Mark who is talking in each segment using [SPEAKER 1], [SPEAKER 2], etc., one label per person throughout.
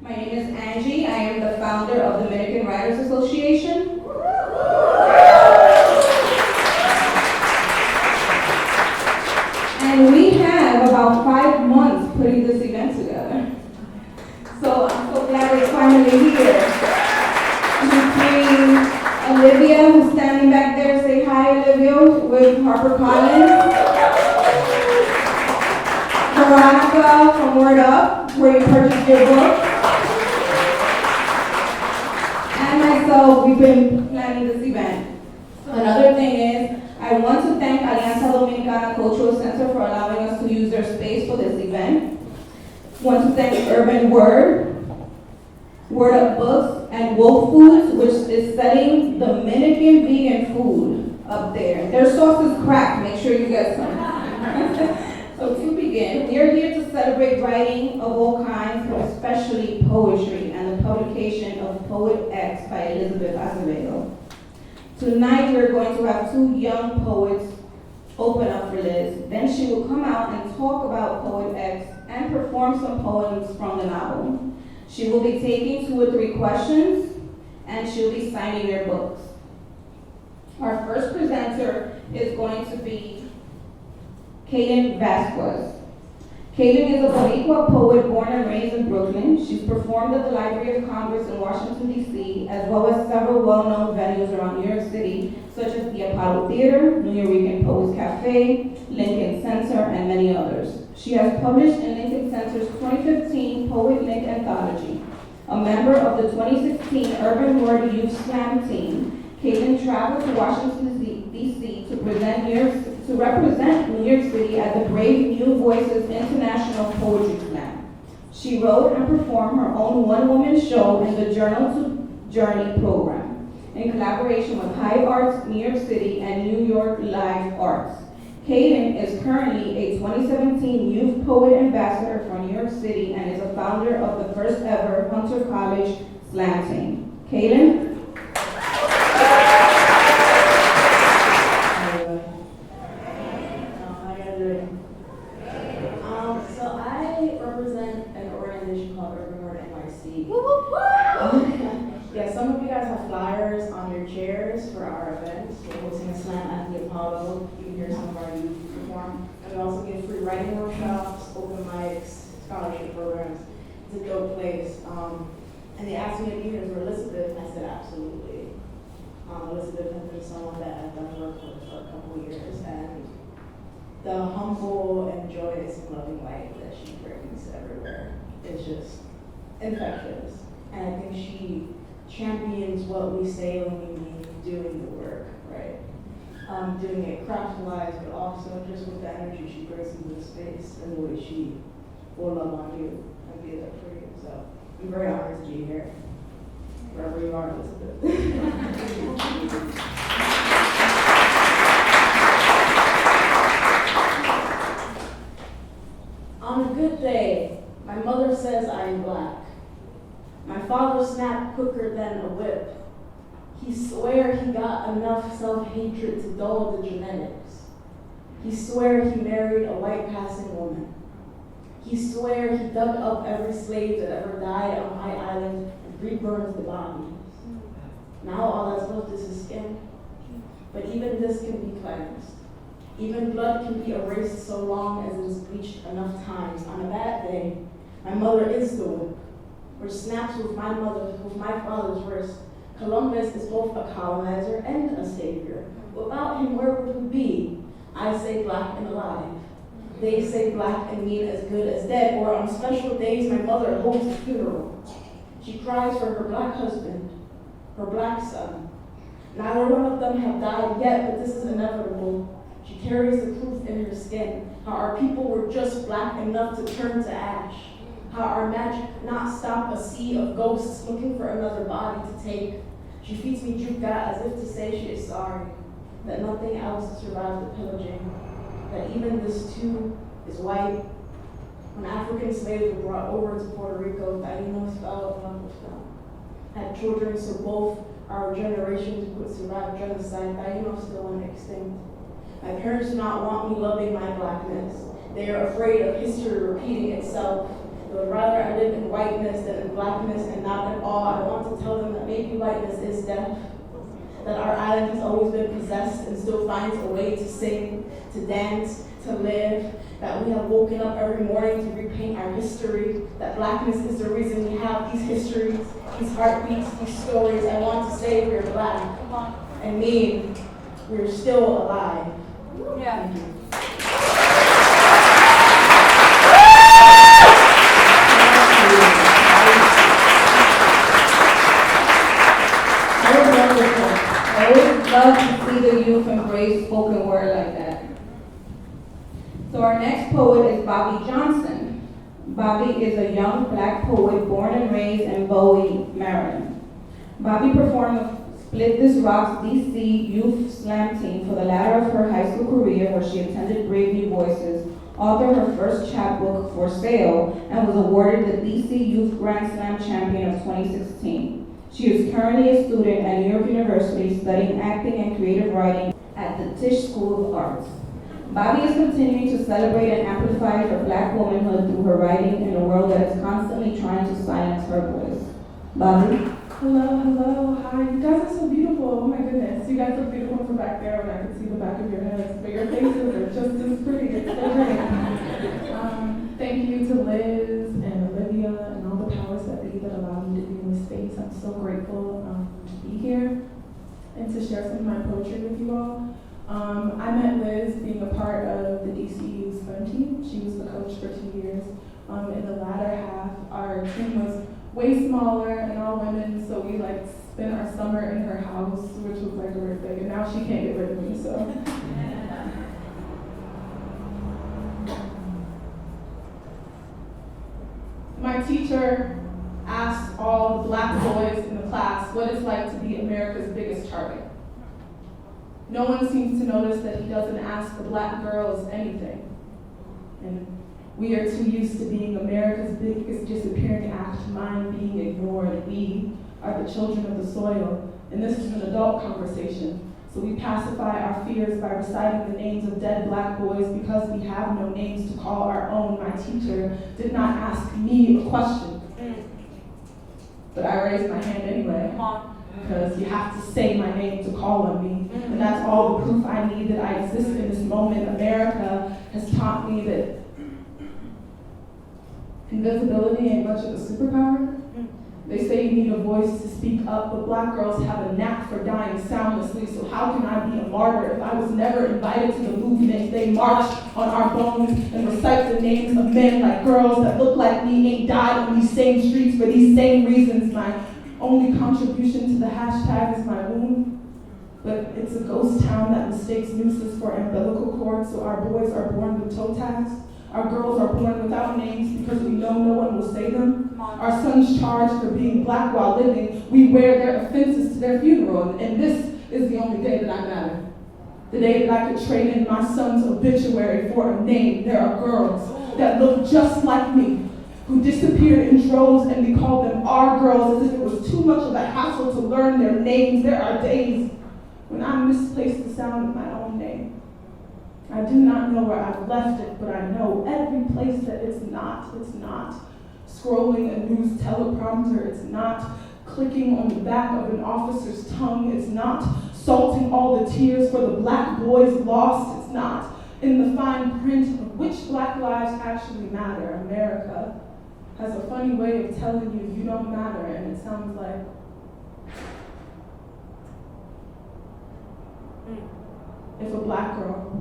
[SPEAKER 1] My name is Angie. I am the founder of the Dominican Writers Association. And we have about 5 months putting this event together. So I'm so glad it's finally here. Between Olivia, who's standing back there, say hi, Olivia, with HarperCollins. Veronica from Word Up, where you purchased your book. And myself, we've been planning this event. Another thing is, I want to thank Alianza Dominicana Cultural Center for allowing us to use their space for this event. Want to thank Urban Word, Word Up Books, and Wolf Foods, which is selling Dominican vegan food up there. Their sauce is cracked, make sure you get some. So to begin, we are here to celebrate writing of all kinds, but especially poetry and the publication of Poet X by Elizabeth Acevedo. Tonight we're going to have 2 young poets open up for Liz. Then she will come out and talk about Poet X and perform some poems from the novel. She will be taking 2 or 3 questions, and she'll be signing their books. Our first presenter is going to be Kaylin Vasquez. Kaylin is a Boricua poet born and raised in Brooklyn. She's performed at the Library of Congress in Washington, D.C., as well as several well-known venues around New York City, such as the Apollo Theater, New Eurekan Poets Cafe, Lincoln Center, and many others. She has published in Lincoln Center's 2015 Poet Link Anthology. A member of the 2016 Urban Word Youth Slam team, Kaylin traveled to Washington, D.C. to represent New York City at the Brave New Voices International Poetry Slam. She wrote and performed her own one-woman show in the Journal to Journey program, in collaboration with High Arts New York City and New York Live Arts. Kaylin is currently a 2017 Youth Poet Ambassador for New York City and is a founder of the first ever Hunter College Slam team. Kaylin?
[SPEAKER 2] Yeah, some of you guys have flyers on your chairs for our events. We're hosting a slam at the Apollo. You can hear some of our youth perform. And we also give free writing workshops, open mics, scholarship programs. It's a dope place. And they asked me to be here for Elizabeth, and I said absolutely. Elizabeth has been someone that I've done work with for a couple of years, and the humble and joyous and loving light that she brings everywhere is just infectious. And I think she champions what we say when we mean doing the work, right? Doing it craft-wise, but also just with the energy she brings into the space and the way she will love on you and be there for you. So I'm very honored to be here, wherever you are, Elizabeth. On a good day, my mother says I am black. My father snapped quicker than a whip. He swear he got enough self-hatred to dull the genetics. He swear he married a white passing woman. He swear he dug up every slave that ever died on my island and reburned the bodies. Now all that's left is his skin. But even this can be cleansed. Even blood can be erased so long as it is bleached enough times. On a bad day, my mother is the whip, which snaps with my father's wrist. Columbus is both a colonizer and a savior. Without him, where would we be? I say black and alive. They say black and mean as good as dead. Or on special days, my mother holds a funeral. She cries for her black husband, her black son. Neither one of them have died yet, but this is inevitable. She carries the proof in her skin, how our people were just black enough to turn to ash. How our magic not stop a sea of ghosts looking for another body to take. She feeds me juka as if to say she is sorry, that nothing else survived the pillaging, that even this too is white. When African slaves were brought over to Puerto Rico, Taínos fell in love with them. Had children so both our generations would survive genocide. Taínos still went extinct. My parents do not want me loving my blackness. They are afraid of history repeating itself. They would rather I live in whiteness than in blackness, and not at all. I want to tell them that maybe whiteness is death, that our island has always been possessed and still finds a way to sing, to dance, to live, that we have woken up every morning to repaint our history, that blackness is the reason we have these histories, these heartbeats, these stories. I want to say we're black, and mean we're still alive.
[SPEAKER 3] Yeah.
[SPEAKER 2] Thank you.
[SPEAKER 1] I always love to see the youth embrace spoken word like that. So our next poet is Bobby Johnson. Bobby is a young black poet born and raised in Bowie, Maryland. Bobby performed with Split This Rock's DC Youth Slam Team for the latter of her high school career, where she attended Brave New Voices, authored her first chapbook, For Sale, and was awarded the DC Youth Grand Slam Champion of 2016. She is currently a student at New York University studying acting and creative writing at the Tisch School of Arts. Bobby is continuing to celebrate and amplify her black womanhood through her writing in a world that is constantly trying to silence her voice. Bobby?
[SPEAKER 4] Hello, hello, hi. You guys are so beautiful. Oh my goodness. You guys look beautiful from back there when I can see the back of your heads, but your faces are just as pretty. It's so great. Thank you to Liz and Olivia and all the powers that be that allowed me to be in this space. I'm so grateful to be here and to share some of my poetry with you all. I met Liz being a part of the DCU's swim team. She was the coach for 2 years. In the latter half, our team was way smaller and all women, so we spent our summer in her house, which was like a weird thing, and now she can't get rid of me, so. My teacher asked all the black boys in the class what it's like to be America's biggest target. No one seems to notice that he doesn't ask the black girls anything. And we are too used to being America's biggest disappearing act, mine being ignored. We are the children of the soil, and this is an adult conversation. So we pacify our fears by reciting the names of dead black boys because we have no names to call our own. My teacher did not ask me a question, but I raised my hand anyway, because you have to say my name to call on me, and that's all the proof I need that I exist in this moment. America has taught me that invisibility ain't much of a superpower. They say you need a voice to speak up, but black girls have a knack for dying soundlessly, so how can I be a martyr if I was never invited to the movement? They march on our bones and recite the names of men like girls that look like me ain't died on these same streets for these same reasons. My only contribution to the hashtag is my wound, but it's a ghost town that mistakes nooses for umbilical cords, so our boys are born with toe tags. Our girls are born without names because we know no one will say them. Our sons charged for being black while living. We wear their offenses to their funeral, and this is the only day that I matter. The day that I could trade in my son's obituary for a name. There are girls that look just like me, who disappeared in droves, and we called them our girls as if it was too much of a hassle to learn their names. There are days when I misplace the sound of my own name. I do not know where I've left it, but I know every place that it's not. Scrolling a news teleprompter, it's not clicking on the back of an officer's tongue, it's not salting all the tears for the black boys lost, it's not in the fine print of which black lives actually matter. America has a funny way of telling you you don't matter, and it sounds like if a black girl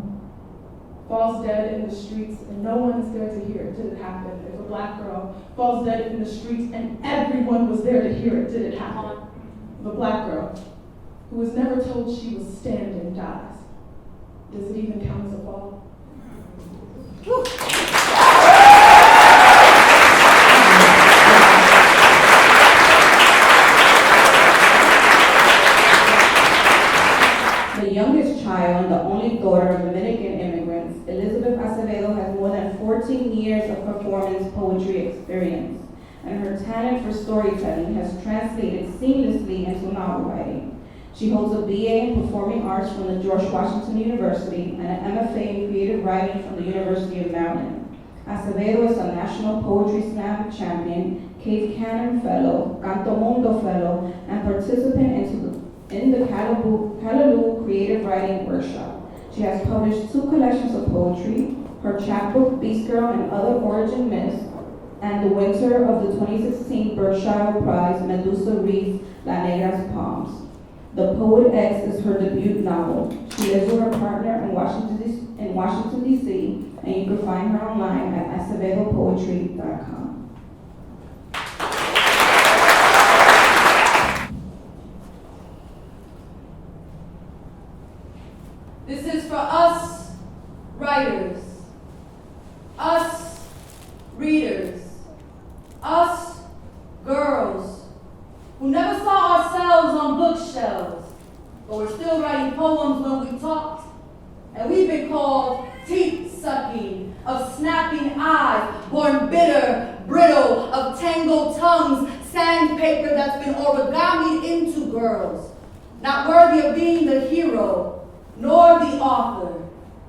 [SPEAKER 4] falls dead in the streets and no one is there to hear it, did it happen? If a black girl falls dead in the streets and everyone was there to hear it, did it happen? If a black girl who was never told she was standing dies, does it even count as a fall?
[SPEAKER 1] The youngest child and the only daughter of Dominican immigrants, Elizabeth Acevedo has more than 14 years of performance poetry experience, and her talent for storytelling has translated seamlessly into novel writing. She holds a BA in Performing Arts from the George Washington University and an MFA in Creative Writing from the University of Maryland. Acevedo is a National Poetry Slam champion, Cave Canon Fellow, Canto Mundo Fellow, and participant in the Callaloo Creative Writing Workshop. She has published 2 collections of poetry, her chapbook, Beast Girl and Other Origin Myths, and the winner of the 2016 Berkshire Prize, Medusa Reed's La Negra's Palms. The Poet X is her debut novel. She lives with her partner in Washington, D.C., and you can find her online at acevedopoetry.com.
[SPEAKER 3] This is for us writers, us readers, us girls who never saw ourselves on bookshelves, but we're still writing poems when we talked, and we've been called teeth-sucking, of snapping eyes, born bitter, brittle, of tangled tongues, sandpaper that's been origamied into girls, not worthy of being the hero, nor the author,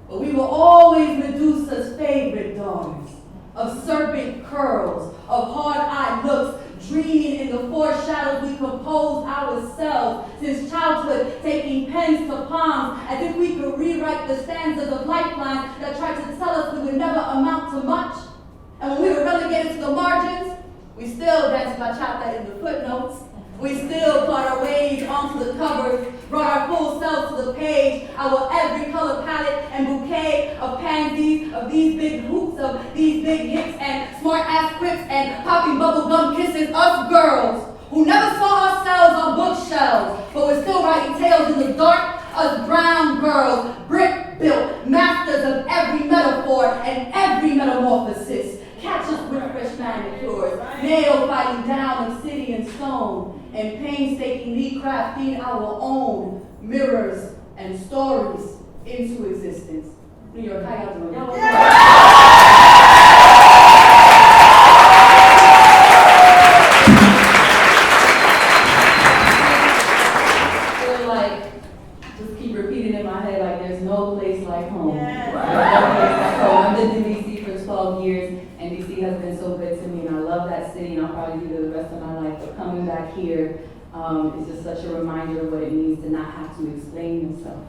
[SPEAKER 3] but we were always Medusa's favorite daughters, of serpent curls, of hard-eyed looks, dreaming in the foreshadows we composed ourselves since childhood, taking pens to palms as if we could rewrite the stanzas of lifelines that tried to tell us we would never amount to much. And when we were relegated to the margins, we still danced bachata in the footnotes. We still plot our ways onto the covers, brought our full selves to the page, our every color palette and bouquet of pansies, of these big hoops, of these big hips and smart-ass quips and popping bubblegum kisses, us girls who never saw ourselves on bookshelves, but we're still writing tales in the dark, us brown girls, brick-built, masters of every metaphor and every metamorphosis. Catch us with fresh manicures, nail fighting down obsidian stone, and painstakingly crafting our own mirrors and stories into existence. New York, how y'all doing? I feel like, just keep repeating in my head, like there's no place like home.
[SPEAKER 2] Yes.
[SPEAKER 3] No place like home. I've lived in DC for 12 years, and DC has been so good to me, and I love that city, and I'll probably be there the rest of my life. But coming back here is just such a reminder of what it means to not have to explain yourself,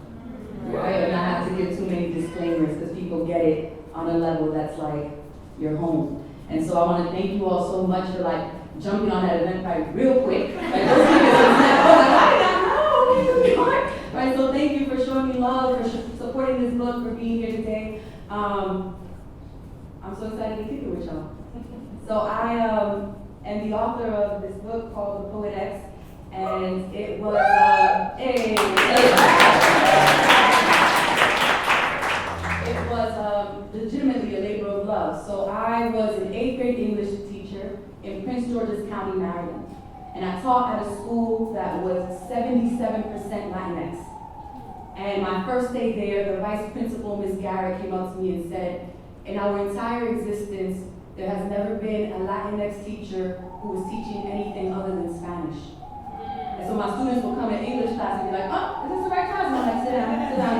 [SPEAKER 3] right? And not have to give too many disclaimers, because people get it on a level that's like your home. And so I want to thank you all so much for like jumping on that event real quick. Like, those right, so thank you for showing me love, for supporting this book, for being here today. I'm so excited to kick it with y'all. So I am the author of this book called The Poet X, and it was it was legitimately a labor of love. So I was an 8th grade English teacher in Prince George's County, Maryland, and I taught at a school that was 77% Latinx. And my first day there, the vice principal, Ms. Garrett, came up to me and said, in our entire existence, there has never been a Latinx teacher who was teaching anything other than Spanish. And so my students will come in English class and be like, oh, is this the right class? And I'm like, sit down,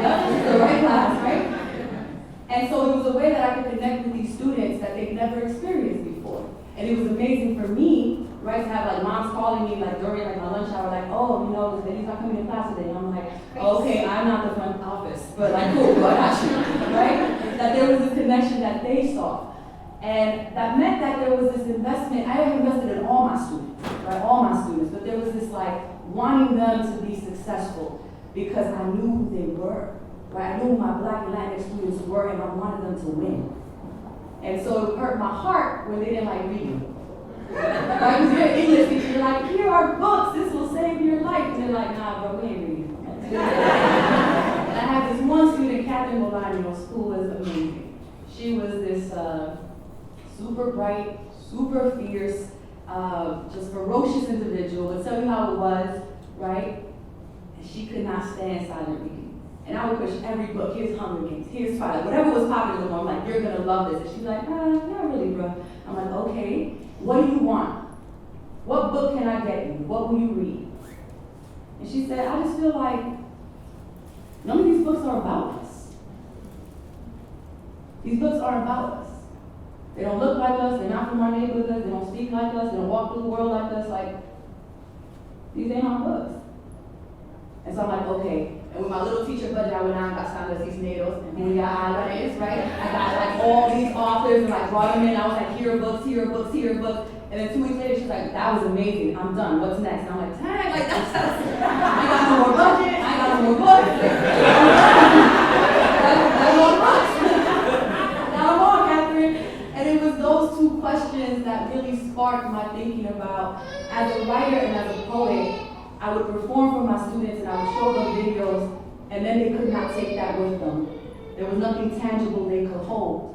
[SPEAKER 3] yeah, this is the right class, right? And so it was a way that I could connect with these students that they've never experienced before. And it was amazing for me, right, to have like moms calling me like during like my lunch hour, like, oh, you know, the lady's not coming in class today. And I'm like, okay, I'm not the front office, but like, cool, I got you, right? That there was this connection that they saw. And that meant that there was this investment. I had invested in all my students, right, all my students, but there was this like wanting them to be successful because I knew who they were, right? I knew who my Black and Latinx students were, and I wanted them to win. And so it hurt my heart when they didn't like reading. Right? Because you're an English teacher, you're like, here are books, this will save your life. And they're like, nah, bro, we ain't reading. And I had this one student, Catherine Bolaños, who was amazing. She was this super bright, super fierce, just ferocious individual, but tell you how it was, right? And she could not stand silent reading. And I would push every book. Here's Hunger Games, here's Twilight, whatever was popular, I'm like, you're gonna love this. And she's like, not really, bro. I'm like, okay, what do you want? What book can I get you? What will you read? And she said, I just feel like none of these books are about us. These books aren't about us. They don't look like us, they're not from our neighborhood, they don't speak like us, they don't walk through the world like us, like, these ain't our books. And so I'm like, okay. And with my little teacher budget, I went out and got signed as these NATOs, and who y'all is, right? I got like all these authors and like brought them in. I was like, here are books, here are books, here are books. And then 2 weeks later, she's like, that was amazing, I'm done, what's next? And I'm like, dang, like that's I ain't got no more budget, I ain't got no more books. That's more books. Now I'm on, Catherine. And it was those two questions that really sparked my thinking about, as a writer and as a poet, I would perform for my students and I would show them videos, and then they could not take that with them. There was nothing tangible they could hold.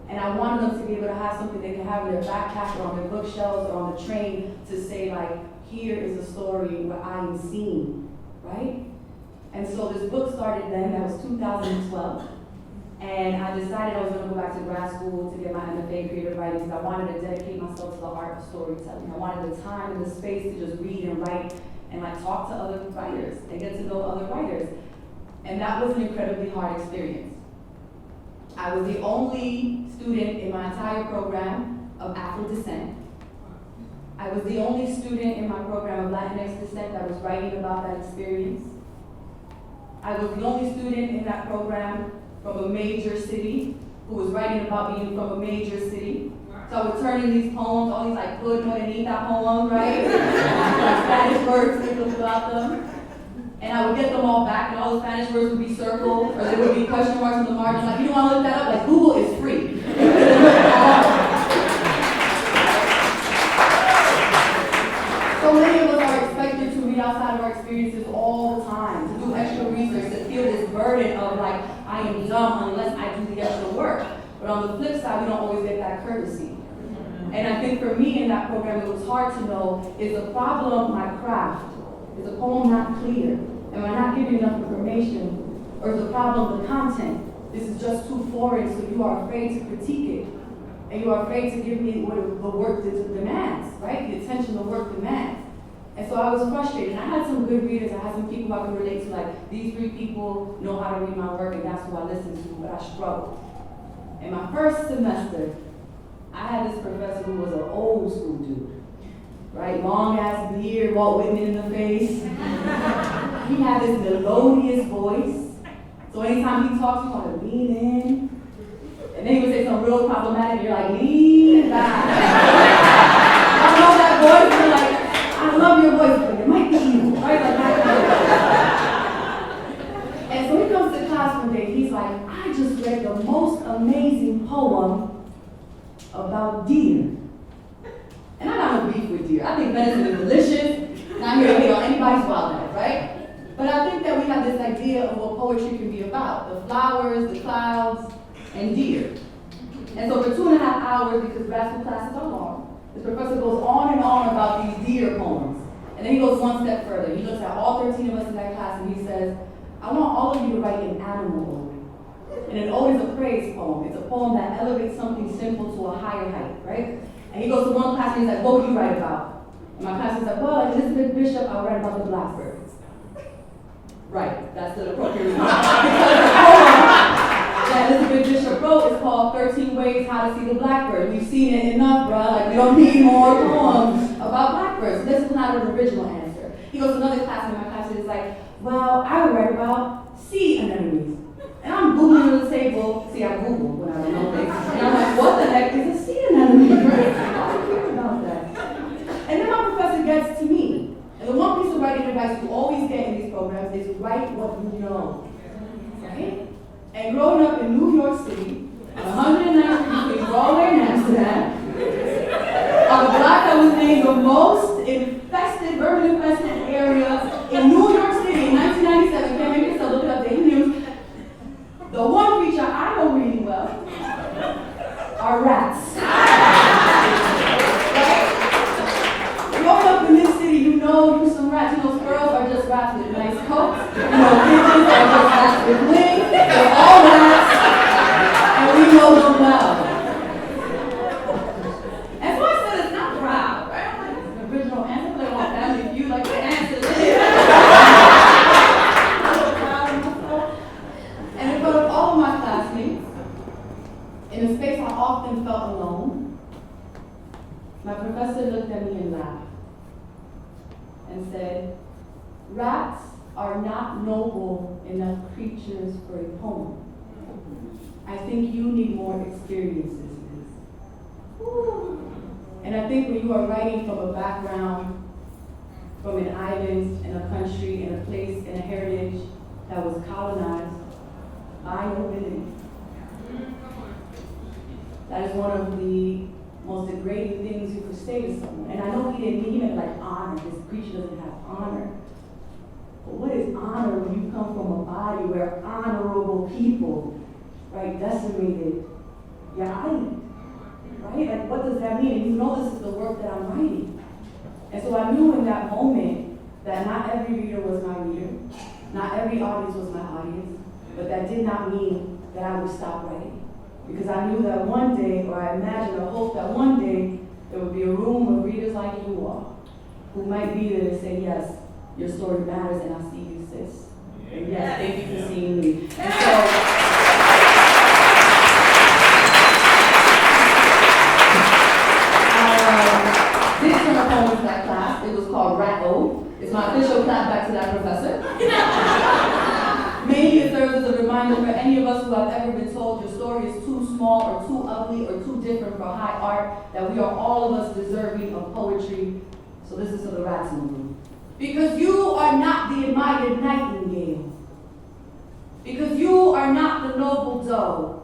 [SPEAKER 3] And I wanted them to be able to have something they could have in their backpack or on their bookshelves or on the train to say, like, here is a story where I am seen, right? And so this book started then, that was 2012. And I decided I was going to go back to grad school to get my MFA in creative writing because I wanted to dedicate myself to the art of storytelling. I wanted the time and the space to just read and write and like talk to other writers and get to know other writers. And that was an incredibly hard experience. I was the only student in my entire program of Afro descent. I was the only student in my program of Latinx descent that was writing about that experience. I was the only student in that program from a major city who was writing about being from a major city. So I would turn in these poems, all these like hood morenita poems, right? Like Spanish words sprinkled throughout them. And I would get them all back, and all the Spanish words would be circled, or there would be question marks in the margins. Like, you don't want to look that up? Like, Google is free. So many of us are expected to read outside of our experiences all the time, to do extra research, to feel this burden of like, I am dumb unless I do the extra work. But on the flip side, we don't always get that courtesy. And I think for me in that program, it was hard to know, is the problem my craft? Is the poem not clear? Am I not giving enough information? Or is the problem the content? This is just too foreign, so you are afraid to critique it. And you are afraid to give me what the work demands, right? The attention the work demands. And so I was frustrated. And I had some good readers. I had some people I could relate to, like, these 3 people know how to read my work, and that's who I listen to, but I struggled. In my first semester, I had this professor who was an old school dude, right? Long ass beard, Walt Whitman in the face. He had this melodious voice. So anytime he talks, you want to lean in. And then he would say something real problematic, and you're like, lean back. I know that voice, you're like, I love your voice, but it might be evil, right? And so he comes to class one day, he's like, I just read the most amazing poem about deer. And I got no beef with deer. I think venison is delicious. Not here to hate on anybody's wildlife, right? But I think that we have this idea of what poetry can be about. The flowers, the clouds, and deer. And so for 2.5 hours, because grad school classes are long, this professor goes on and on about these deer poems. And then he goes one step further. He looks at all 13 of us in that class and he says, I want all of you to write an animal ode. And an ode is a praise poem. It's a poem that elevates something simple to a higher height, right? And he goes to one class and he's like, what would you write about? And my class is like, well, like Elizabeth Bishop, I'll write about the blackbirds. Right, that's the appropriate response. Because the poem that Elizabeth Bishop wrote is called 13 Ways How to See the Blackbird. We've seen it enough, bruh. Like, we don't need more poems about blackbirds. This is not an original answer. He goes to another class and my class is like, well, I would write about sea anemones. And I'm Googling on the table. See, I Google when I don't know things. And I'm like, what the heck is a sea anemone? Right? I don't care about that. And then my professor gets to me. And the one piece of writing advice you always get in these programs is write what you know. Right? And growing up in New York City, on 109th Street between Broadway and Amsterdam, on a block that was named the most infested, urban infested area in New York City in 1997, can't make this up, look it up, Daily News. The one feature I know really well are rats. Right? Growing up in this city, you know some rats. You know squirrels are just rats with nice coats. You know pigeons are just rats with wings. They're all rats, and we know them well. And so I said it's not proud, right? I'm like, it's an original answer, but I want Family Feud, like the answer is. In a space I often felt alone. and said, "Rats are not noble enough creatures for a poem. I think you need more experiences." And I think when you are writing from a background, from an island, in a country, in a place, in a heritage that was colonized by nobility, that is one of the most degrading things you could say to someone. And I know he didn't mean it like honor. This creature doesn't have honor. But what is honor when you come from a body where honorable people, right, decimated your island? Right? Like, what does that mean? And you know this is the work that I'm writing. And so I knew in that moment that not every reader was my reader, not every audience was my audience, but that did not mean that I would stop writing. Because I knew that one day, or I imagined or hoped that one day, there would be a room of readers like you all, who might be there to say, yes, your story matters and I see you, sis. And yes, thank you for seeing me. And so, did turn a poem into that class. It was called Rat Ode. It's my official clap back to that professor. Maybe it serves as a reminder for any of us who have ever been told your story is too small or too ugly or too different for high art, that we are all of us deserving of poetry. So this is for the rats in the room. Because you are not the admired nightingale. Because you are not the noble dove.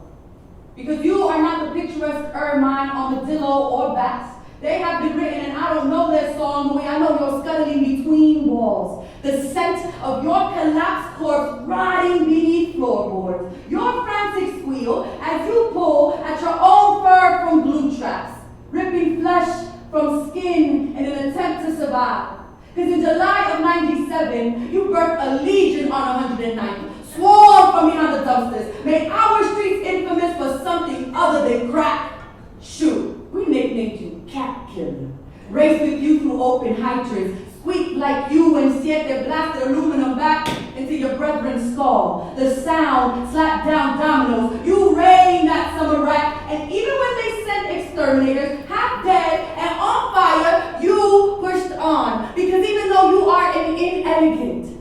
[SPEAKER 3] Because you are not the picturesque ermine, armadillo, or bats. They have been written, and I don't know their song the way I know you're scuttling between walls. The scent of your collapsed corpse rotting beneath floorboards. Your frantic squeal as you pull at your own fur from glue traps, ripping flesh from skin in an attempt to survive. Because in July of '97, you birthed a legion on 109th, swarmed from behind the dumpsters, made our streets infamous for something other than crack. Shoot, we nicknamed you Cat Killer. Raced with you through open hydrants, squeaked like you when Siete blasted aluminum back into your brethren's skull. The sound slapped down dominoes. You reigned that summer rack, and even when they sent exterminators, half dead and on fire, you pushed on. Because even though you are an inelegant,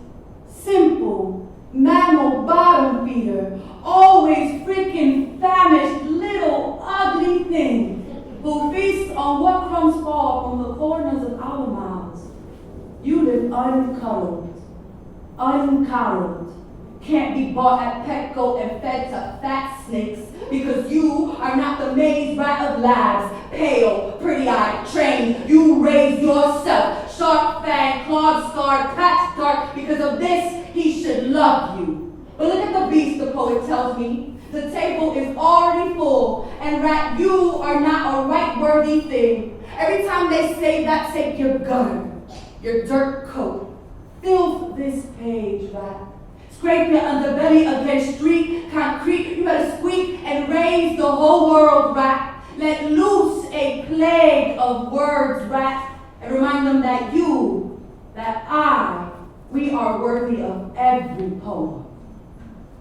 [SPEAKER 3] simple, mammal bottom feeder, always freaking famished little ugly thing, who feasts on what crumbs fall from the corners of our mouths. You live uncuddled, uncoddled, can't be bought at Petco and fed to fat snakes because you are not the maze rat of labs, pale, pretty-eyed, trained. You raised yourself, sharp fang, clawed, scarred, patched dark. Because of this, he should love you. But look at the beast, the poet tells me. The table is already full, and rat, you are not a right-worthy thing. Every time they say that, take your gutter, your dirt coat. Fill this page, rat. Scrape your underbelly against street concrete. You better squeak and raise the whole world, rat. Let loose a plague of words, rat, and remind them that you, that I, we are worthy of every poem.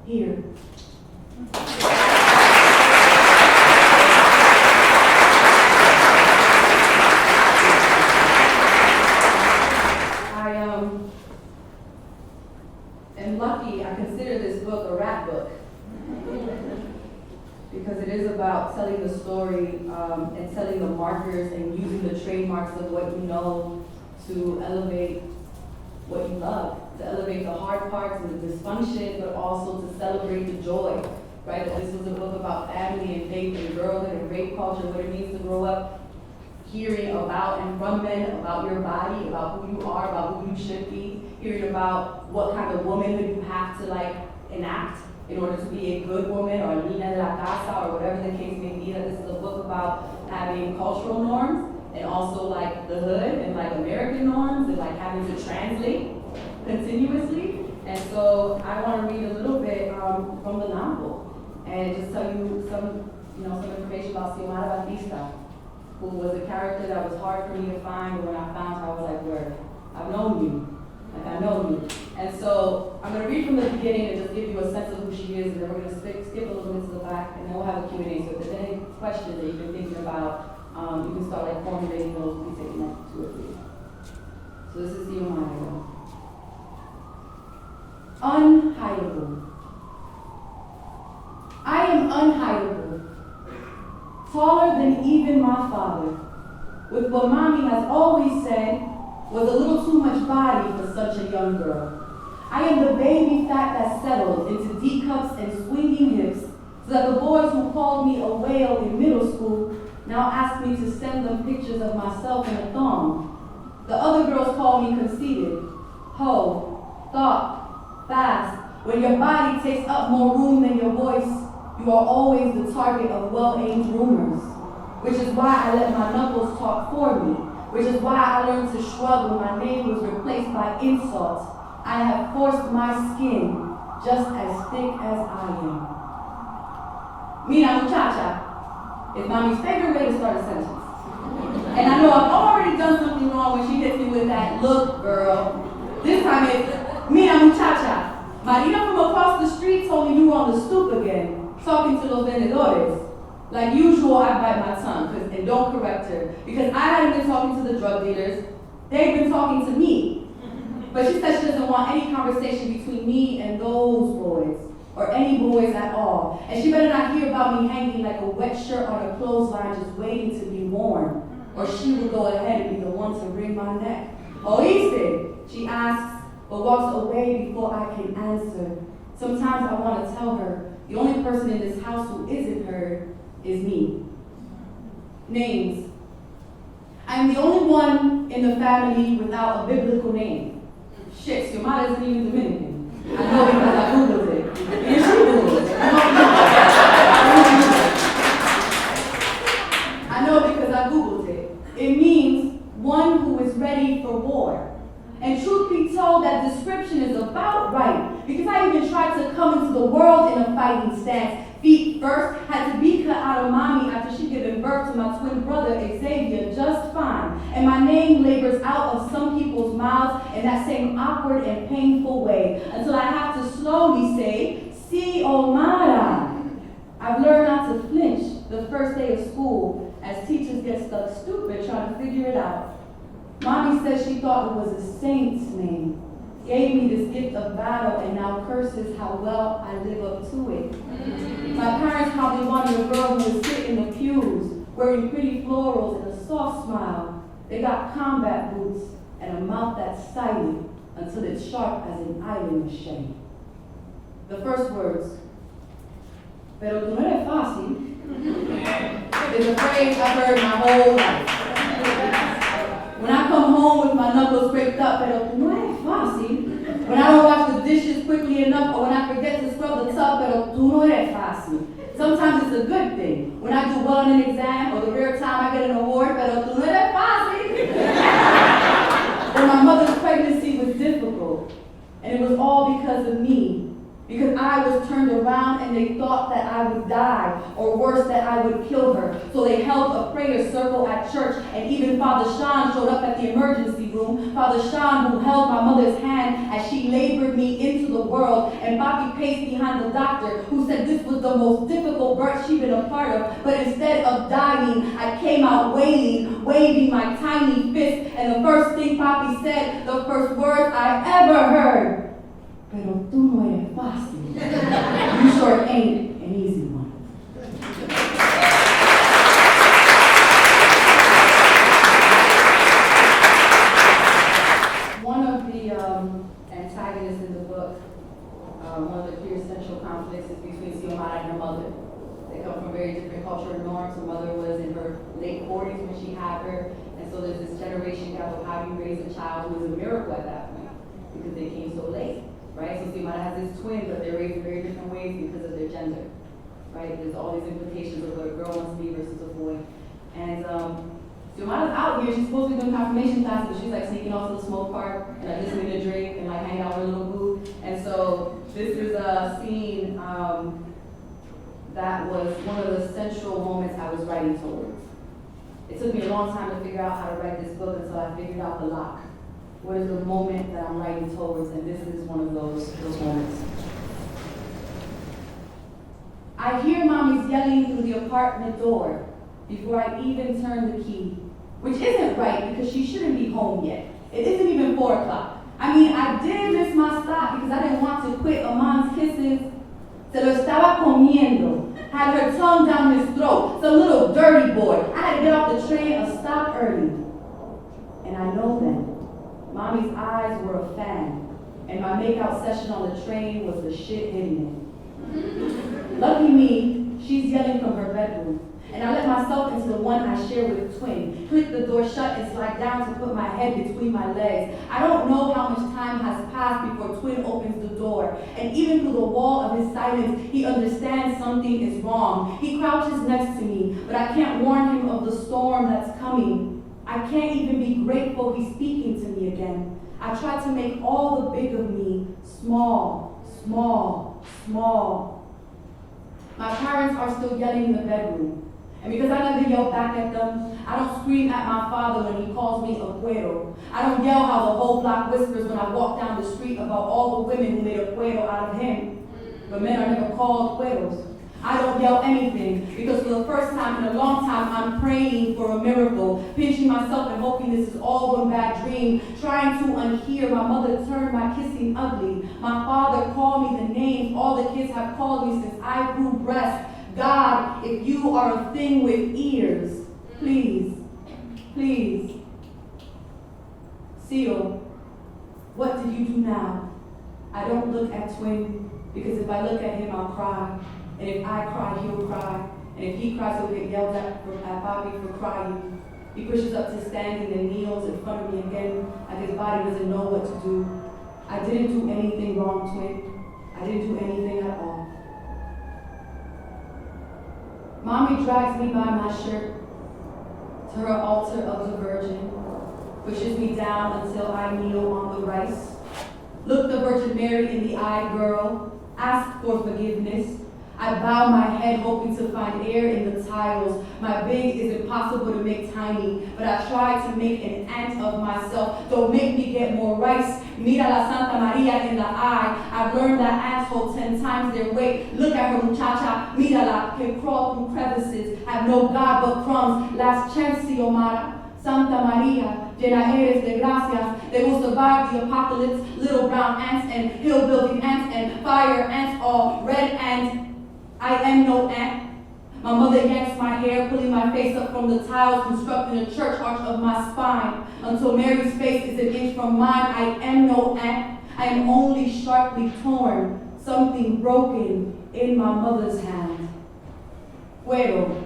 [SPEAKER 3] Here. am lucky. I consider this book a rap book because it is about telling the story and telling the markers and using the trademarks of what you know to elevate what you love, to elevate the hard parts and the dysfunction, but also to celebrate the joy, right? That this was a book about family and faith and girlhood and rape culture, what it means to grow up hearing about and from men about your body, about who you are, about who you should be, hearing about what kind of womanhood you have to enact in order to be a good woman or a niña de la casa or whatever the case may be. That this is a book about having cultural norms and also the hood and American norms and having to translate continuously. And so I want to read a little bit from the novel and just tell you some information about Xiomara Batista, who was a character that was hard for me to find, but when I found her, I was like, word, I've known you. I know you. And so I'm going to read from the beginning and just give you a sense of who she is, and then we're going to skip a little bit to the back, and then we'll have a Q&A. So if there's any questions that you've been thinking about, you can start formulating those. Please take the next 2 or 3. So this is Xiomara. mommy has always said was a little too much body for such a young girl. I am the baby fat that settled into D cups and swinging hips, so that the boys who called me a whale in middle school now ask me to send them pictures of myself in a thong. The other girls call me conceited, hoe, thought, fast. When your body takes up more room than your voice, you are always the target of well-aimed rumors. Which is why I let my knuckles talk for me. Which is why I learned to shrug when my name was replaced by insults. I have forced my skin just as thick as I am. Mira, muchacha, is mommy's favorite way to start a sentence. And I know I've already done something wrong when she hits me with that, look, girl. This time it's, mira, muchacha, Marina from across the street told me you were on the stoop again, talking to los vendedores. Like usual, I bite my tongue, and don't correct her, because I hadn't been talking to the drug dealers, they've been talking to me. But she said she doesn't want any conversation between me and those boys, or any boys at all. And she better not hear about me hanging like a wet shirt on a clothesline just waiting to be worn, or she will go ahead and be the one to wring my neck. Oíste? She asks, but walks away before I can answer. Sometimes I want to tell her, the only person in this house who isn't heard is me. Names. I'm the only one in the family without a biblical name. Shit, your mother isn't even Dominican. I know because I Googled it. And she Googled it. I know because I Googled it. It means one who is ready for war. And truth be told, that description is about right. Because I even tried to come into the world in a fighting stance. Feet first, had to be cut out of mommy after she'd given birth to my twin brother, Acevedo, just fine. And my name labors out of some people's mouths in that same awkward and painful way, until I have to slowly say, Si Omara. I've learned not to flinch the first day of school, as teachers get stuck stupid trying to figure it out. Mommy said she thought it was a saint's name. Gave me this gift of battle and now curses how well I live up to it. My parents probably wanted a girl who would sit in the pews, wearing pretty florals and a soft smile. They got combat boots and a mouth that's silent until it's sharp as an iron machete. The first words, pero tú no eres fácil, is a phrase I've heard my whole life. When I come home with my knuckles scraped up, pero tú no eres fácil. When I don't wash the dishes quickly enough, or when I forget to scrub the tub, pero tú no eres fácil. Sometimes it's a good thing. When I do well in an exam, or the rare time I get an award, pero tú no eres fácil. But my mother's pregnancy was difficult, and it was all because of me. Because I was turned around and they thought that I would die, or worse, that I would kill her. So they held a prayer circle at church, and even Father Sean showed up at the emergency room. Father Sean, who held my mother's hand as she labored me into the world, and Papi paced behind the doctor, who said this was the most difficult birth she'd been a part of. But instead of dying, I came out wailing, waving my tiny fist, and the first thing Papi said, the first words I ever heard, pero tú no eres fácil. You sure ain't an easy one. One of the antagonists in the book, one of the clear central conflicts is between Xiomara and her mother. They come from very different cultural norms. Her mother was in her late 40s when she had her, and so there's this generation gap of how you raise a child who was a miracle at that point, because they came so late. Right? So Xiomara has this twin, but they're raised in very different ways because of their gender. Right? There's all these implications of what a girl wants to be versus a boy. And Xiomara's out here, she's supposed to be doing confirmation classes, but she's like sneaking off to the smoke park and like listening to drink and like hanging out with her little boo. And so this is a scene that was one of the central moments I was writing towards. It took me a long time to figure out how to write this book until I figured out the lock. What is the moment that I'm writing towards, and this is one of those moments. I hear mommy's yelling through the apartment door before I even turn the key, which isn't right because she shouldn't be home yet. It isn't even 4 o'clock. I mean, I did miss my stop because I didn't want to quit Aman's kisses. Se lo estaba comiendo. Had her tongue down his throat. Some little dirty boy. I had to get off the train and stop early. I know them. Mommy's eyes were a fan, and my makeout session on the train was the shit hitting it. Lucky me, she's yelling from her bedroom, and I let myself into the one I share with Twin, click the door shut and slide down to put my head between my legs. I don't know how much time has passed before Twin opens the door, and even through the wall of his silence, he understands something is wrong. He crouches next to me, but I can't warn him of the storm that's coming. I can't even be grateful he's speaking to me again. I try to make all the big of me small, small, small. My parents are still yelling in the bedroom. And because I never yell back at them, I don't scream at my father when he calls me a cuero. I don't yell how the whole block whispers when I walk down the street about all the women who made a cuero out of him. But men are never called cueros. I don't yell anything because for the first time in a long time, I'm praying for a miracle, pinching myself and hoping this is all one bad dream, trying to unhear my mother turn my kissing ugly. My father called me the names all the kids have called me since I grew breast. God, if you are a thing with ears, please, please. Seal, what did you do now? I don't look at Twin because if I look at him, I'll cry. And if I cry, he'll cry. And if he cries, he'll get yelled at Bobby for crying. He pushes up to standing and kneels in front of me again, like his body doesn't know what to do. I didn't do anything wrong, Twin. I didn't do anything at all. Mommy drags me by my shirt to her altar of the Virgin, pushes me down until I kneel on the rice. Look the Virgin Mary in the eye, girl. Ask for forgiveness. I bow my head hoping to find air in the tiles. My big is impossible to make tiny, but I try to make an ant of myself. Don't make me get more rice. Mira la Santa Maria in the eye. I've learned that ants hold 10 times their weight. Look at her muchacha. Mírala, can crawl through crevices. Have no God but crumbs. Last chance, Xiomara. Santa Maria, llena eres de gracias. They will survive the apocalypse. Little brown ants and hill building ants and fire ants, all red ants. I am no ant. My mother yanks my hair, pulling my face up from the tiles, constructing a church arch of my spine. Until Mary's face is an inch from mine, I am no ant. I am only sharply torn, something broken in my mother's hand. Cuero,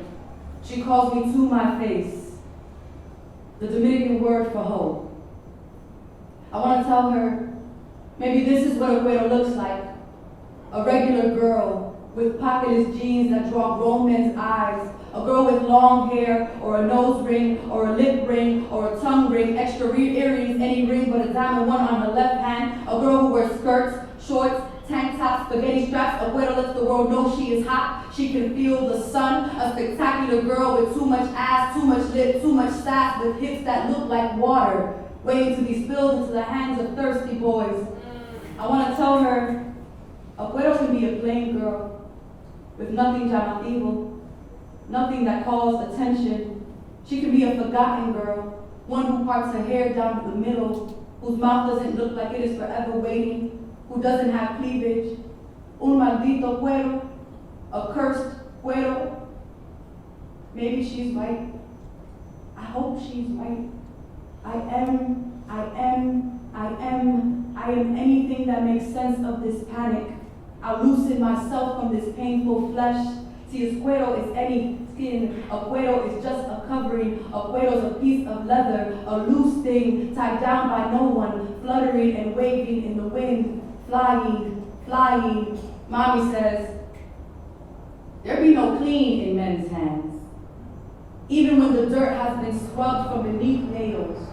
[SPEAKER 3] she calls me to my face, the Dominican word for hope. I want to tell her, maybe this is what a cuero looks like. A regular girl with pocketless jeans that draw grown men's eyes, a girl with long hair, or a nose ring, or a lip ring, or a tongue ring, extra earrings, any ring but a diamond one on her left hand, a girl who wears skirts, shorts, tank tops, spaghetti straps, a cuero lets the world know she is hot, she can feel the sun, a spectacular girl with too much ass, too much lip, too much sass, with hips that look like water, waiting to be spilled into the hands of thirsty boys. I want to tell her, a cuero can be a plain girl, with nothing llamativo, nothing that calls attention. She can be a forgotten girl, one who parts her hair down the middle, whose mouth doesn't look like it is forever waiting, who doesn't have cleavage. Un maldito cuero, a cursed cuero. Maybe she's right. I hope she's right. I am anything that makes sense of this panic. I loosen myself from this painful flesh. See, a cuero is any skin. A cuero is just a covering. A cuero is a piece of leather, a loose thing tied down by no one, fluttering and waving in the wind, flying, flying. Mommy says, there be no clean in men's hands. Even when the dirt has been scrubbed from beneath nails,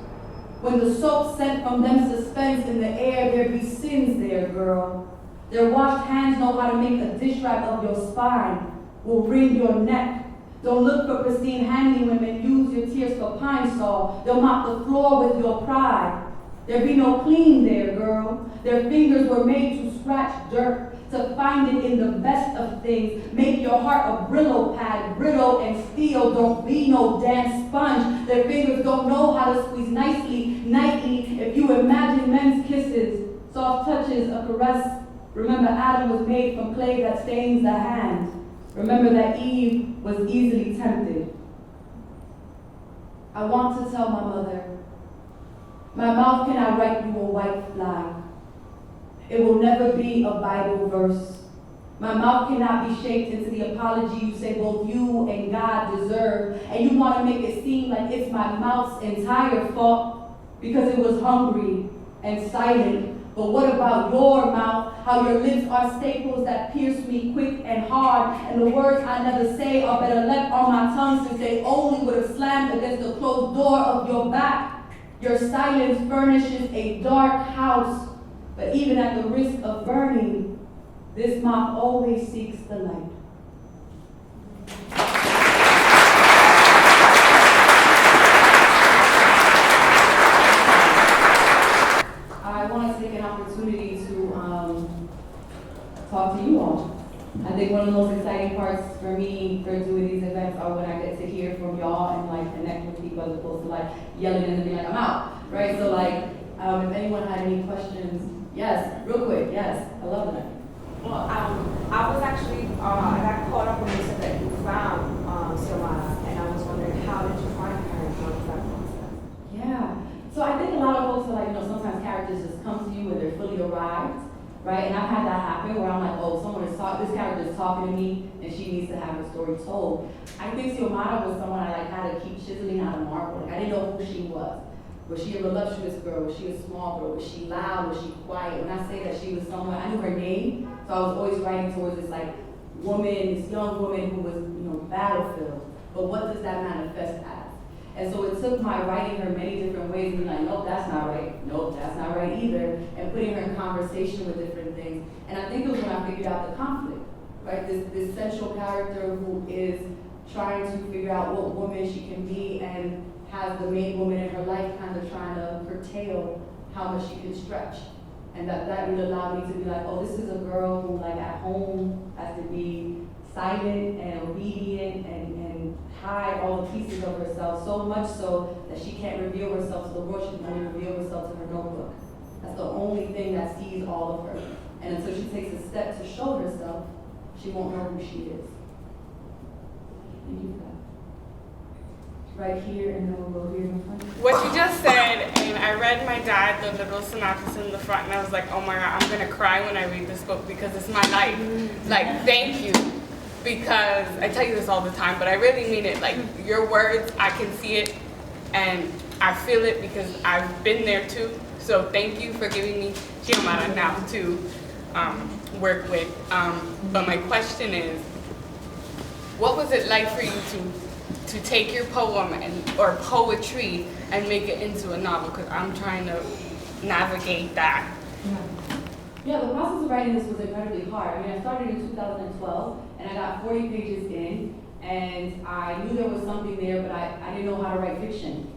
[SPEAKER 3] when the soap sent from them suspends in the air, there be sins there, girl. Their washed hands know how to make a dish rag of your spine, will wring your neck. Don't look for pristine handling women, use your tears for pine saw. They'll mop the floor with your pride. There be no clean there, girl. Their fingers were made to scratch dirt, to find it in the best of things. Make your heart a Brillo pad, brittle and steel. Don't be no damn sponge. Their fingers don't know how to squeeze nicely, nightly. If you imagine men's kisses, soft touches, a caress. Remember Adam was made from clay that stains the hand. Remember that Eve was easily tempted. I want to tell my mother, My mouth cannot write you a white flag. It will never be a Bible verse. My mouth cannot be shaped into the apology you say both you and God deserve. And you want to make it seem like it's my mouth's entire fault because it was hungry and silent. But what about your mouth? How your lips are staples that pierce me quick and hard. And the words I never say are better left on my tongue since they only would have slammed against the closed door of your back. Your silence furnishes a dark house. But even at the risk of burning, this mouth always seeks the light. I want to take an opportunity to talk to you all. I think one of the most exciting parts for me for doing these events are when I get to hear from y'all and like connect with people as opposed to like yelling and being like, I'm out, right? So like, if anyone had any questions, yes, real quick, yes, I love that.
[SPEAKER 5] Well, I was actually, I got caught up when you said that you found Xiomara, and I was wondering how did you find her and how was that process?
[SPEAKER 3] Yeah. So I think a lot of folks are like, sometimes characters just come to you when they're fully arrived, right? And I've had that happen where I'm like, this character is talking to me and she needs to have her story told. I think Xiomara was someone I like had to keep chiseling out of marble. Like I didn't know who she was. Was she a voluptuous girl? Was she a small girl? Was she loud? Was she quiet? When I say that she was someone, I knew her name, so I was always writing towards this like woman, this young woman who was, battlefield. But what does that manifest as? And so it took my writing her many different ways, being like, nope, that's not right. Nope, that's not right either. And putting her in conversation with different things. And I think it was when I figured out the conflict, right? This central character who is trying to figure out what woman she can be and has the main woman in her life kind of trying to curtail how much she can stretch. And that would allow me to be like, oh, this is a girl who like at home has to be silent and obedient and hide all the pieces of herself, so much so that she can't reveal herself to the world, she can only reveal herself to her notebook. That's the only thing that sees all of her. And until she takes a step to show herself, she won't know who she is. Thank you for that. Right here, and then we'll go here in the front.
[SPEAKER 6] What you just said, and I read my dad the little synopsis in the front, and I was like, oh my God, I'm gonna cry when I read this book because it's my life. Like, thank you. Because I tell you this all the time, but I really mean it. Like, your words, I can see it, and I feel it because I've been there too. So thank you for giving me Xiomara now to work with. But my question is, what was it like for you to take your poem or poetry and make it into a novel? Because I'm trying to navigate that.
[SPEAKER 3] Yeah, the process of writing this was incredibly hard. I mean, I started in 2012, and I got 40 pages in, and I knew there was something there, but I didn't know how to write fiction.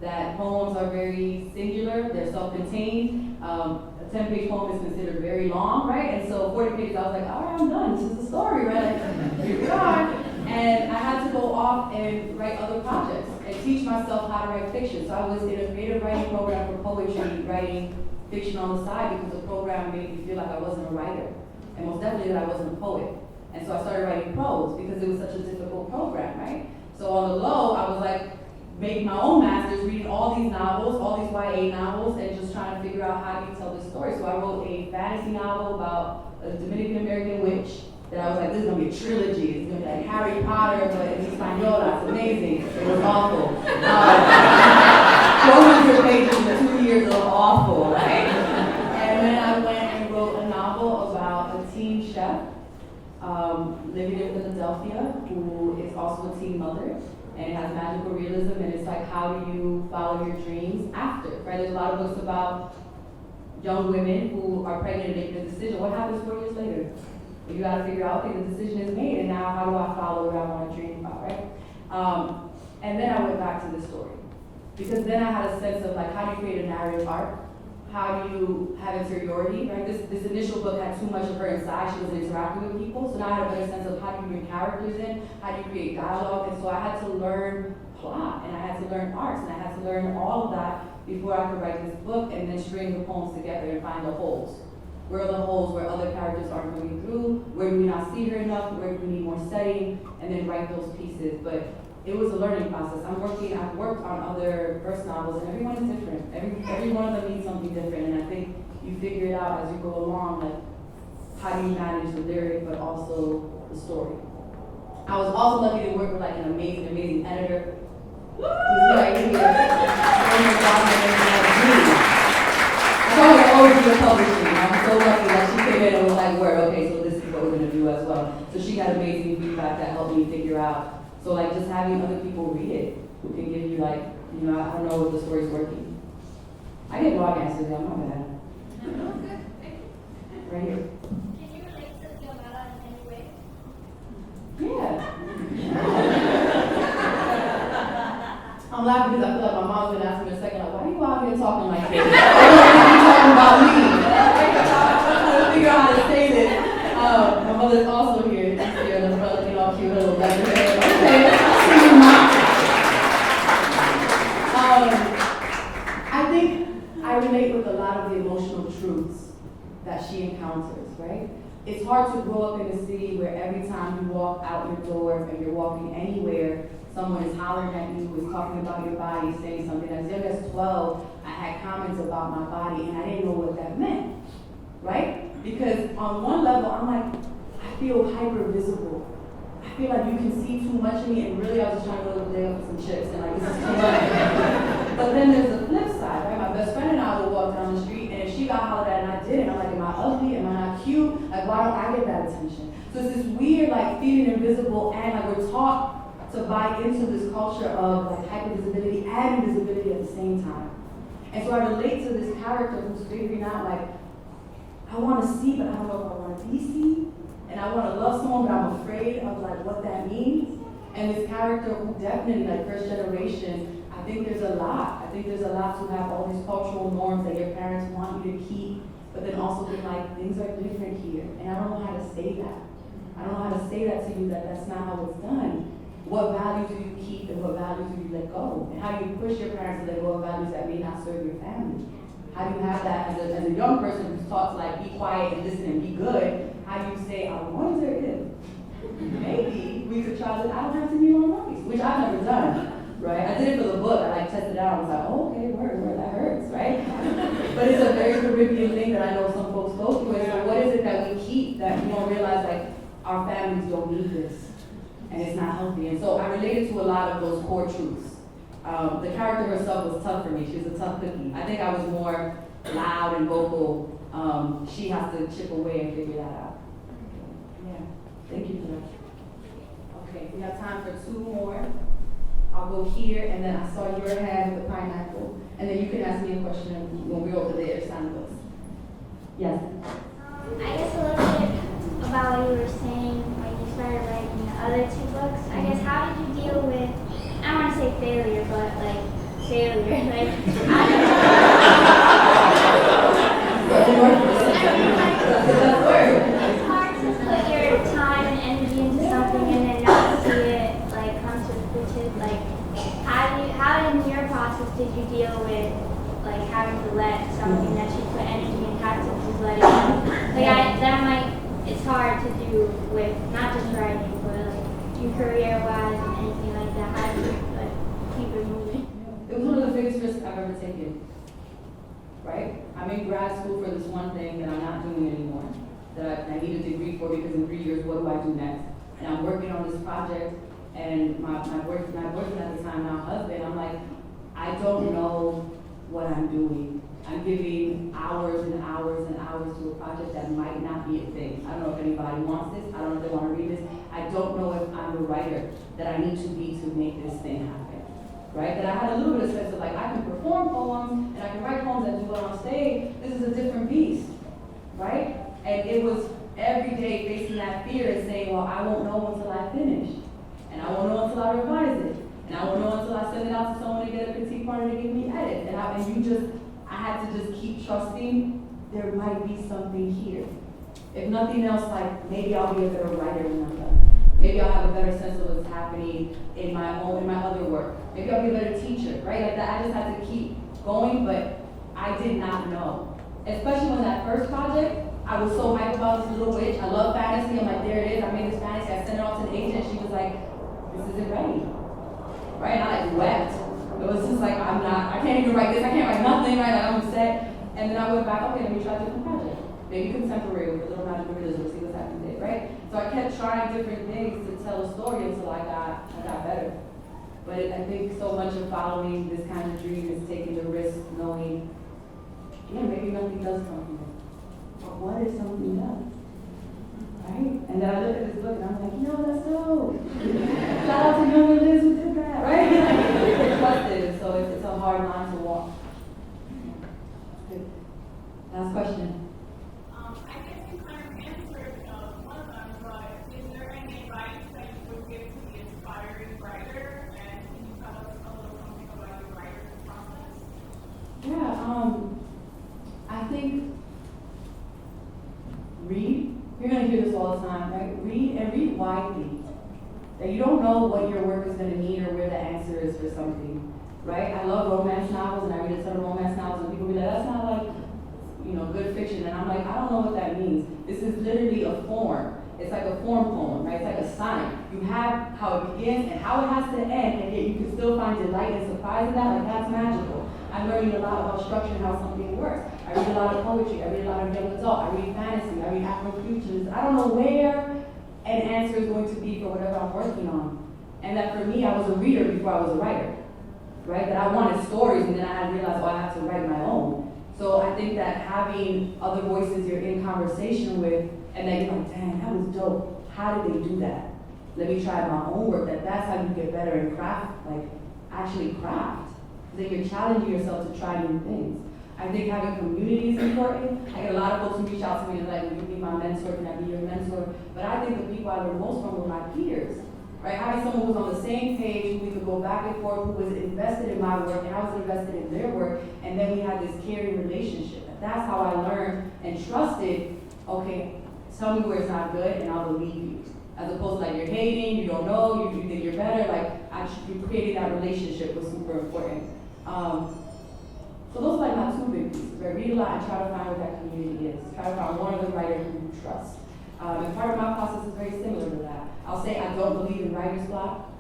[SPEAKER 3] That poems are very singular, they're self-contained. A 10-page poem is considered very long, right? And so 40 pages, I was like, all right, I'm done. This is a story, right? Like, here we are. And I had to go off and write other projects and teach myself how to write fiction. So I was in a creative writing program for poetry, writing fiction on the side because the program made me feel like I wasn't a writer. And most definitely that I wasn't a poet. And so I started writing prose because it was such a difficult program, right? So on the low, I was like, making my own master's, reading all these novels, all these YA novels, and just trying to figure out how do you tell this story. So I wrote a fantasy novel about a Dominican American witch that I was like, this is gonna be a trilogy. It's gonna be like Harry Potter, but in Española. It's amazing. It was awful. 400 pages in 2 years of awful, right? And then I went and wrote a novel about a teen chef living in Philadelphia who is also a teen mother. And it has magical realism, and it's like, how do you follow your dreams after, right? There's a lot of books about young women who are pregnant and making a decision. What happens 4 years later? You gotta figure out, okay, the decision is made, and now how do I follow what I wanna dream about, right? And then I went back to the story. Because then I had a sense of like, how do you create a narrative arc? How do you have interiority, right? This initial book had too much of her inside. She was interacting with people. So now I had a better sense of how do you bring characters in, how do you create dialogue. And so I had to learn plot, and I had to learn arts, and I had to learn all of that before I could write this book and then string the poems together and find the holes. Where are the holes where other characters aren't coming through? Where do we not see her enough? Where do we need more studying? And then write those pieces. But it was a learning process. I've worked on other verse novels, and everyone is different. Every one of them means something different, and I think you figure it out as you go along, like, how do you manage the lyric, but also the story. I was also lucky to work with like an amazing editor. Who's right here. I call her OG of publishing. I'm so lucky that she came in and was like, "Word, okay, so this is what we're gonna do as well." So she got amazing feedback that helped me figure out. So like just having other people read it who can give you like, you know, I don't know if the story's working. I get wrong answers, y'all, my bad. Right here.
[SPEAKER 7] Can you relate to Yamada in any way?
[SPEAKER 3] Yeah. I'm laughing because I feel like my mom's gonna ask me in a second, like, why are you out here talking like this? Why are you talking about me? I'm trying to figure out how to say this. My mother's also here. She's here in the front looking all cute, little leather hair. Okay, I see you, Mom. I think I relate with a lot of the emotional truths that she encounters, right? It's hard to grow up in a city where every time you walk out your door and you're walking anywhere, someone is hollering at you, is talking about your body, saying something. As young as 12, I had comments about my body and I didn't know what that meant, right? Because on one level, I'm like, I feel hyper visible. I feel like you can see too much of me, and really I was just trying to go to the day for some chips and like, this is too much. But then there's the flip side, right? My best friend and I would walk down the street, and if she got hollered at and I didn't, I'm like, am I ugly? Am I not cute? Like, why don't I get that attention? So it's this weird, like, feeling invisible, and like we're taught to buy into this culture of like hypervisibility and invisibility at the same time. And so I relate to this character who's figuring out like, I want to see, but I don't know if I want to be seen. And I want to love someone, but I'm afraid of like what that means. And this character who definitely like first generation, I think there's a lot. I think there's a lot to have all these cultural norms that your parents want you to keep, but then also be like, things are different here. And I don't know how to say that. I don't know how to say that to you, that that's not how it's done. What values do you keep and what values do you let go? And how do you push your parents to let go of values that may not serve your family? How do you have that as a young person who's taught to like be quiet and listen and be good? How do you say, I wonder if maybe we could try this? I don't have to be my voice, which I've never done, right? I did it for the book. I like tested it out. I was like, oh, okay, word, that hurts, right? But it's a very Caribbean thing that I know some folks go through. So what is it that we keep that we don't realize like our families don't need this? And it's not healthy. And so I related to a lot of those core truths. The character herself was tough for me. She was a tough cookie. I think I was more loud and vocal. She has to chip away and figure that out. Yeah, thank you for that. Okay, we have time for 2 more. I'll go here, and then I saw your hand with the pineapple. And then you can ask me a question when we're over there, Santos. Yes?
[SPEAKER 7] I guess a little bit about what you were saying when you started writing the other 2 books. I guess how did you deal with, I don't want to say failure, but like failure. Like, how did you it's hard to put your time and energy into something and then not see it like come to fruition. Like, how in your process did you deal with like having to let something that you put energy and have to just let it go? Like it's hard to do with not just writing, but like your career-wise and anything like that. How do you like keep it moving?
[SPEAKER 3] It was one of the biggest risks I've ever taken, right? I'm in grad school for this one thing that I'm not doing anymore, that I need a degree for because in 3 years, what do I do next? And I'm working on this project, and my boyfriend at the time, now husband, I'm like, I don't know what I'm doing. I'm giving hours and hours and hours to a project that might not be a thing. I don't know if anybody wants this. I don't know if they want to read this. I don't know if I'm the writer that I need to be to make this thing happen, right? That I had a little bit of sense of like, I can perform poems and I can write poems and do it on stage. This is a different beast, right? And it was every day facing that fear and saying, well, I won't know until I finish. And I won't know until I revise it. And I won't know until I send it out to someone to get a critique partner to give me edit. I had to just keep trusting there might be something here. If nothing else, like maybe I'll be a better writer when I'm done. Maybe I'll have a better sense of what's happening in my other work. Maybe I'll be a better teacher, right? Like that, I just had to keep going, but I did not know. Especially when that first project, I was so hyped about this little witch. I love fantasy. I'm like, there it is. I made this fantasy. I sent it off to the agent. She was like, this isn't ready. right? And I like wept. It was just like, I can't even write this, I can't write nothing, right? Like I'm upset. And then I went back, okay, let me try a different project. Maybe contemporary with a little magical realism, see what's happening there, right? So I kept trying different things to tell a story until I got better. But I think so much of following this kind of dream is taking the risk, knowing, yeah, maybe nothing does come from it. But what if something does? Right? And then I look at this book and I'm like, that's dope. Shout out to young Liz who did that, right? It's trusted, so it's a hard line to walk. Good. Last question.
[SPEAKER 8] I guess you kind of answered one of them, but is there any advice that you would give to the inspiring writer? And can you tell us a little something about your writing process?
[SPEAKER 3] Yeah, I think read. You're going to hear this all the time, right? Read and read widely. That you don't know what your work is going to mean or where the answer is for something, right? I love romance novels, and I read a ton of romance novels, and people be like, that's not like, good fiction. And I'm like, I don't know what that means. This is literally a form. It's like a form poem, right? It's like a sign. You have how it begins and how it has to end, and yet you can still find delight and surprise in that. Like, that's magical. I'm learning a lot about structure and how something works. I read a lot of poetry. I read a lot of young adult. I read fantasy. I read Afrofuturists. I don't know where an answer is going to be for whatever I'm working on. And that for me, I was a reader before I was a writer, right? That I wanted stories, and then I had to realize, I have to write my own. So I think that having other voices you're in conversation with, and that you're like, dang, that was dope. How did they do that? Let me try my own work. That's how you get better in craft, like actually craft. That you're challenging yourself to try new things. I think having community is important. I get a lot of folks who reach out to me and like, will you be my mentor? Can I be your mentor? But I think the people I learn most from were my peers, right? Having someone who was on the same page, who we could go back and forth, who was invested in my work, and I was invested in their work, and then we had this caring relationship. That's how I learned and trusted, okay, tell me where it's not good, and I'll believe you. As opposed to like, you're hating, you don't know, you think you're better, like, actually creating that relationship was super important. So those are like my two big pieces, right? Read a lot and try to find what that community is. Try to find one other writer who you trust. And part of my process is very similar to that. I'll say I don't believe in writer's block,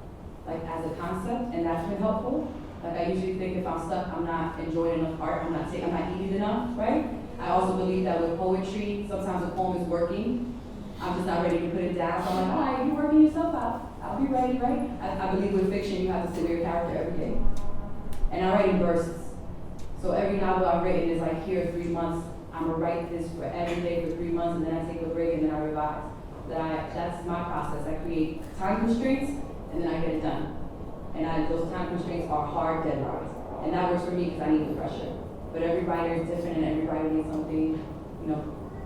[SPEAKER 3] like as a concept, and that's been helpful. Like I usually think if I'm stuck, I'm not enjoying enough art, I'm not eating enough, right? I also believe that with poetry, sometimes a poem is working. I'm just not ready to put it down. So I'm like, all right, you're working yourself out. I'll be ready, right? I believe with fiction, you have to sit with your character every day. And I write in bursts. So every novel I've written is like, here 3 months, I'm gonna write this for every day for 3 months, and then I take a break and then I revise. That's my process. I create time constraints and then I get it done. And those time constraints are hard deadlines. And that works for me because I need the pressure. But every writer is different and every writer needs something,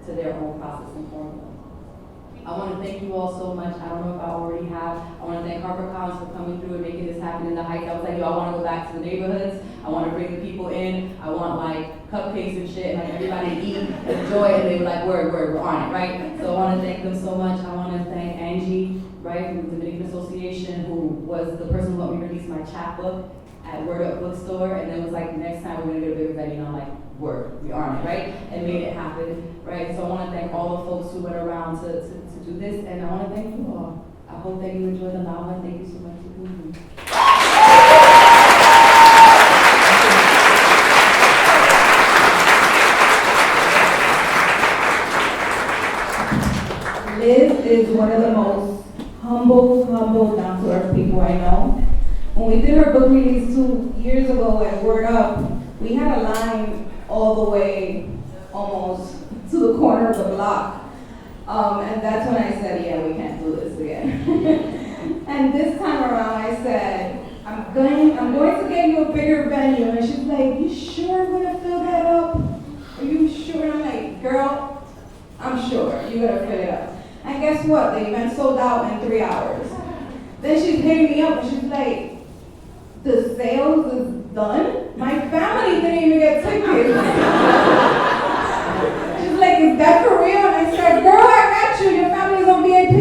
[SPEAKER 3] to their own process and formula. I want to thank you all so much. I don't know if I already have. I want to thank HarperCollins for coming through and making this happen in the Heights. I was like, I want to go back to the neighborhoods. I want to bring the people in. I want like cupcakes and shit, and like everybody to eat and enjoy it. And they were like, word, we're on it, right? So I want to thank them so much. I want to thank Angie, right, from the Dominican Association, who was the person who helped me release my chapbook at Word Up Bookstore, and then was like, next time we're gonna get a bigger venue, and I'm like, word, we are on it, right? And made it happen, right? So I want to thank all the folks who went around to do this, and I want to thank you all. I hope that you enjoyed the llama. Thank you so much for being here.
[SPEAKER 1] Liz is one of the most humble, down-to-earth people I know. When we did her book release 2 years ago at Word Up, we had a line all the way almost to the corner of the block. And that's when I said, yeah, we can't do this again. And this time around I said, I'm going to get you a bigger venue. And she's like, you sure I'm gonna fill that up? Are you sure? And I'm like, girl, I'm sure you're gonna fill it up. And guess what? The event sold out in 3 hours. Then she's hitting me up and she's like, the sales is done? My family didn't even get tickets. She's like, is that for real? And I said, girl, I got you. Your family's on VIP.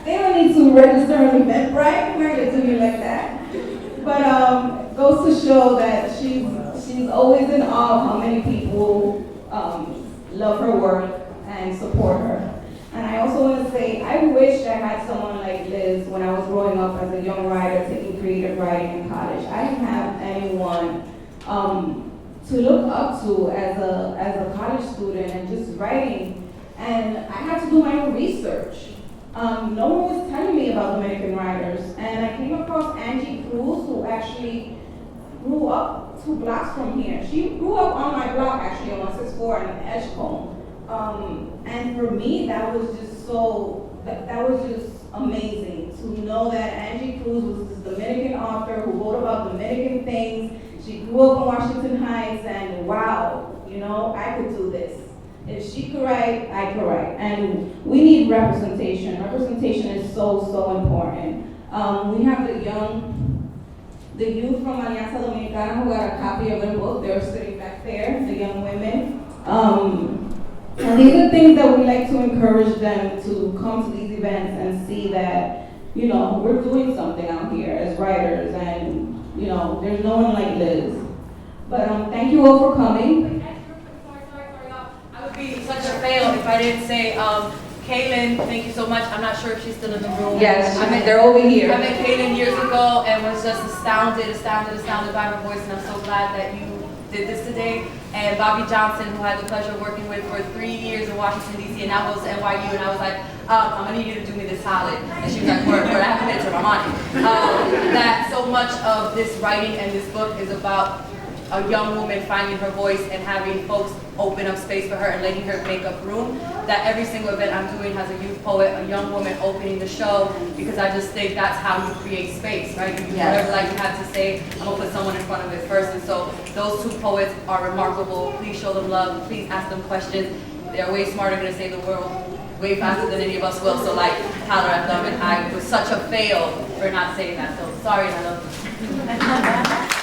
[SPEAKER 1] They don't need to register an event, right? I'm not gonna do you like that. But goes to show that she's always in awe of how many people love her work and support her. And I also want to say say, I wish I had someone like Liz when I was growing up as a young writer taking creative writing in college. I didn't have anyone to look up to as a college student and just writing. And I had to do my own research. No one was telling me about Dominican writers. And I came across Angie Cruz, who actually grew up 2 blocks from here. She grew up on my block, actually, on 164 in Edgecombe. And for me, that was just that was just amazing to know that Angie Cruz was this Dominican author who wrote about Dominican things. She grew up in Washington Heights, and wow, you know, I could do this. If she could write, I could write. And we need representation. Representation is so important. We have the youth from Alianza Dominicana who got a copy of their book. They're sitting back there, the young women. And these are things that we like to encourage them to come to these events and see that, you know, we're doing something out here as writers, and, you know, there's no one like Liz. But thank you all for coming.
[SPEAKER 3] Sorry. I would be such a fail if I didn't say, Kaylin, thank you so much. I'm not sure if she's still in the room.
[SPEAKER 1] Yes, they're over here.
[SPEAKER 3] I met Kaylin years ago and was just astounded by her voice, and I'm so glad that you did this today. And Bobby Johnson, who I had the pleasure of working with for 3 years in Washington, D.C., and now goes to NYU, and I was like, I'm gonna need you to do me this solid. And she was like, word, I have a picture, I'm on it. That so much of this writing and this book is about a young woman finding her voice and having folks open up space for her and letting her make up room. That every single event I'm doing has a youth poet, a young woman opening the show, because I just think that's how you create space, right? You do whatever like you have to say, I'm gonna put someone in front of it first. And so those 2 poets are remarkable. Please show them love, please ask them questions. They're way smarter, gonna save the world way faster than any of us will. So like, holler at them. And I was such a fail for not saying that. So sorry, I love you.